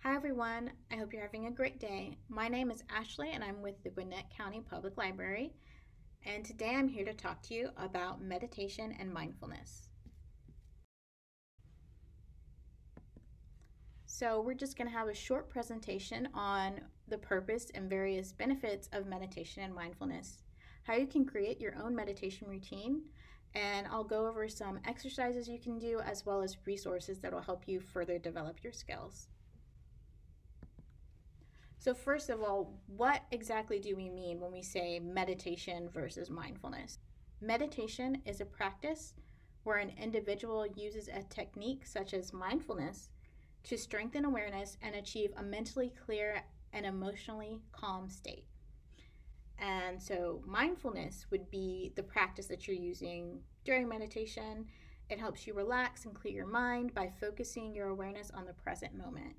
Hi everyone, I hope you're having a great day. My name is Ashley and I'm with the Gwinnett County Public Library, and today I'm here to talk to you about meditation and mindfulness. So we're just going to have a short presentation on the purpose and various benefits of meditation and mindfulness, how you can create your own meditation routine, and I'll go over some exercises you can do as well as resources that will help you further develop your skills. So first of all, what exactly do we mean when we say meditation versus mindfulness? Meditation is a practice where an individual uses a technique such as mindfulness to strengthen awareness and achieve a mentally clear and emotionally calm state. And so mindfulness would be the practice that you're using during meditation. It helps you relax and clear your mind by focusing your awareness on the present moment.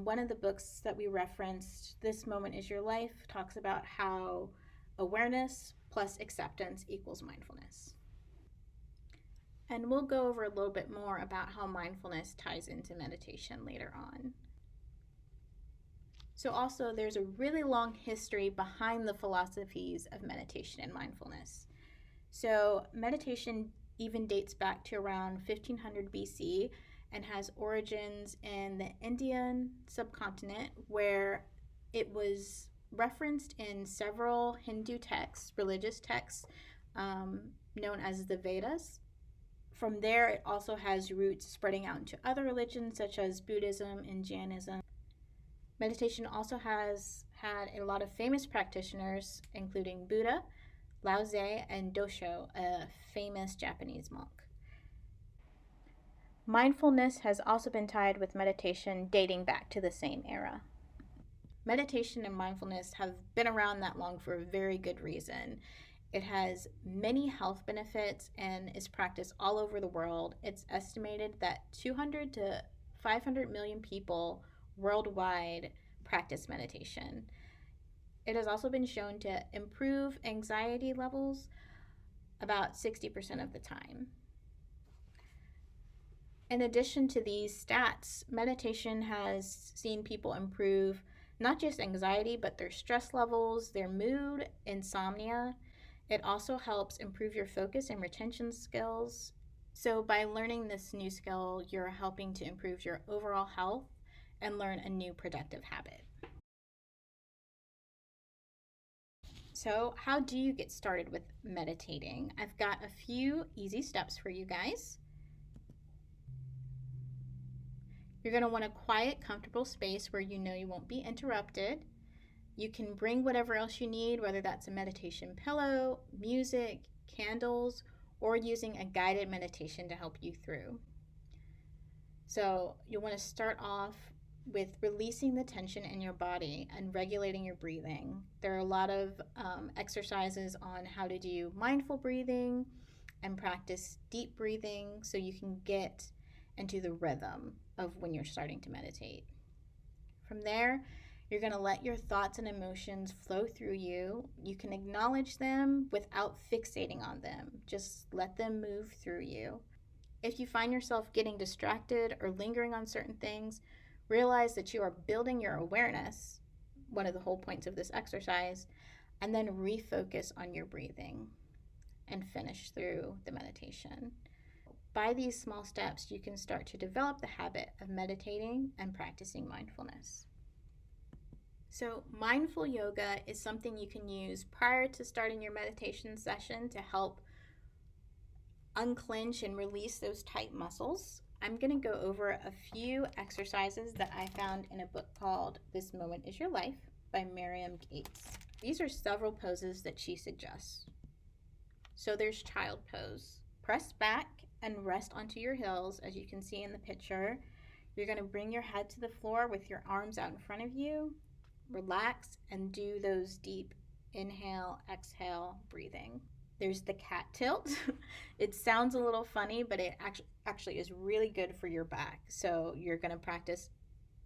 One of the books that we referenced, This Moment is Your Life, talks about how awareness plus acceptance equals mindfulness. And we'll go over a little bit more about how mindfulness ties into meditation later on. So also there's a really long history behind the philosophies of meditation and mindfulness. So meditation even dates back to around 1500 BC and has origins in the Indian subcontinent, where it was referenced in several Hindu texts, religious texts, known as the Vedas. From there, it also has roots spreading out into other religions such as Buddhism and Jainism. Meditation also has had a lot of famous practitioners, including Buddha, Lao Tzu, and Dosho, a famous Japanese monk. Mindfulness has also been tied with meditation dating back to the same era. Meditation and mindfulness have been around that long for a very good reason. It has many health benefits and is practiced all over the world. It's estimated that 200 to 500 million people worldwide practice meditation. It has also been shown to improve anxiety levels about 60% of the time. In addition to these stats, meditation has seen people improve not just anxiety, but their stress levels, their mood, insomnia. It also helps improve your focus and retention skills. So by learning this new skill, you're helping to improve your overall health and learn a new productive habit. So how do you get started with meditating? I've got a few easy steps for you guys. You're going to want a quiet, comfortable space where you know you won't be interrupted. You can bring whatever else you need, whether that's a meditation pillow, music, candles, or using a guided meditation to help you through. So you'll want to start off with releasing the tension in your body and regulating your breathing. There are a lot of exercises on how to do mindful breathing and practice deep breathing so you can get into the rhythm of when you're starting to meditate. From there, you're going to let your thoughts and emotions flow through you. You can acknowledge them without fixating on them. Just let them move through you. If you find yourself getting distracted or lingering on certain things, realize that you are building your awareness, one of the whole points of this exercise, and then refocus on your breathing and finish through the meditation. By these small steps, you can start to develop the habit of meditating and practicing mindfulness. So mindful yoga is something you can use prior to starting your meditation session to help unclench and release those tight muscles. I'm going to go over a few exercises that I found in a book called This Moment is Your Life by Miriam Gates. These are several poses that she suggests. So there's child pose. Press back and rest onto your heels, as you can see in the picture. You're going to bring your head to the floor with your arms out in front of you. Relax and do those deep inhale, exhale breathing. There's the cat tilt. It sounds a little funny, but it actually is really good for your back. So you're going to practice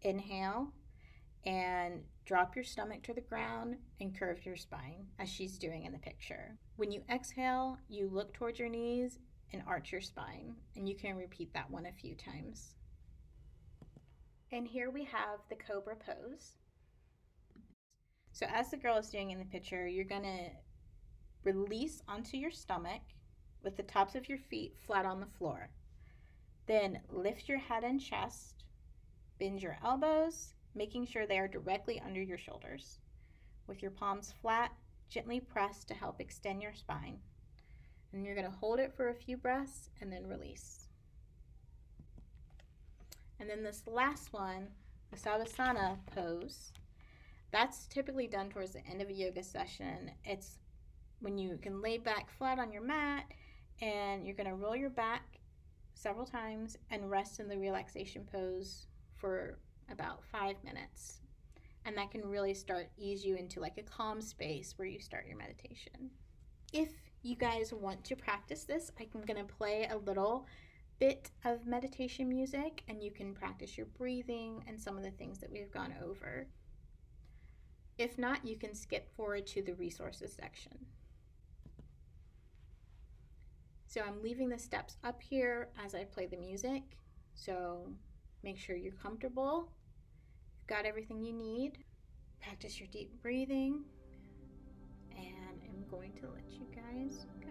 inhale and drop your stomach to the ground and curve your spine, as she's doing in the picture. When you exhale, you look towards your knees and arch your spine, and you can repeat that one a few times. And here we have the Cobra Pose. So as the girl is doing in the picture, you're going to release onto your stomach with the tops of your feet flat on the floor. Then lift your head and chest, bend your elbows, making sure they are directly under your shoulders. With your palms flat, gently press to help extend your spine. And you're going to hold it for a few breaths and then release. And then this last one, the Sabasana pose, that's typically done towards the end of a yoga session. It's when you can lay back flat on your mat and you're going to roll your back several times and rest in the relaxation pose for about 5 minutes. And that can really ease you into like a calm space where you start your meditation. If you guys want to practice this, I'm going to play a little bit of meditation music and you can practice your breathing and some of the things that we've gone over. If not, you can skip forward to the resources section. So I'm leaving the steps up here as I play the music. So make sure you're comfortable. You've got everything you need. Practice your deep breathing. And I'm going to let you guys go.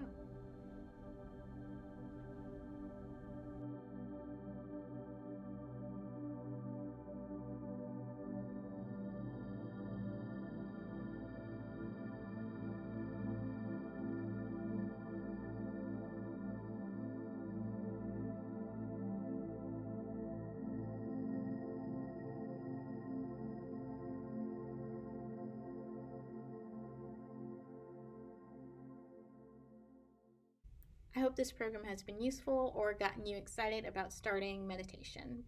I hope this program has been useful or gotten you excited about starting meditation.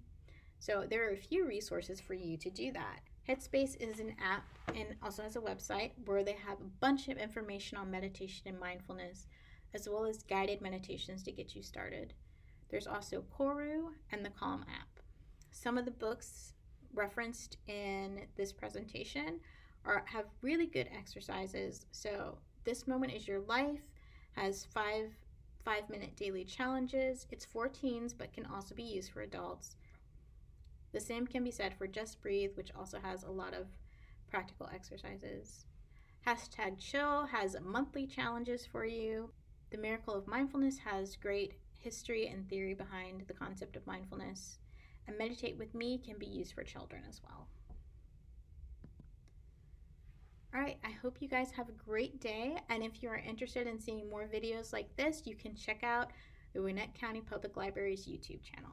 So there are a few resources for you to do that. Headspace is an app and also has a website where they have a bunch of information on meditation and mindfulness, as well as guided meditations to get you started. There's also Koru and the Calm app. Some of the books referenced in this presentation have really good exercises. So This Moment is Your Life has 5-minute daily challenges. It's for teens, but can also be used for adults. The same can be said for Just Breathe, which also has a lot of practical exercises. #Chill has monthly challenges for you. The Miracle of Mindfulness has great history and theory behind the concept of mindfulness. And Meditate with Me can be used for children as well. All right, I hope you guys have a great day. And if you are interested in seeing more videos like this, you can check out the Gwinnett County Public Library's YouTube channel.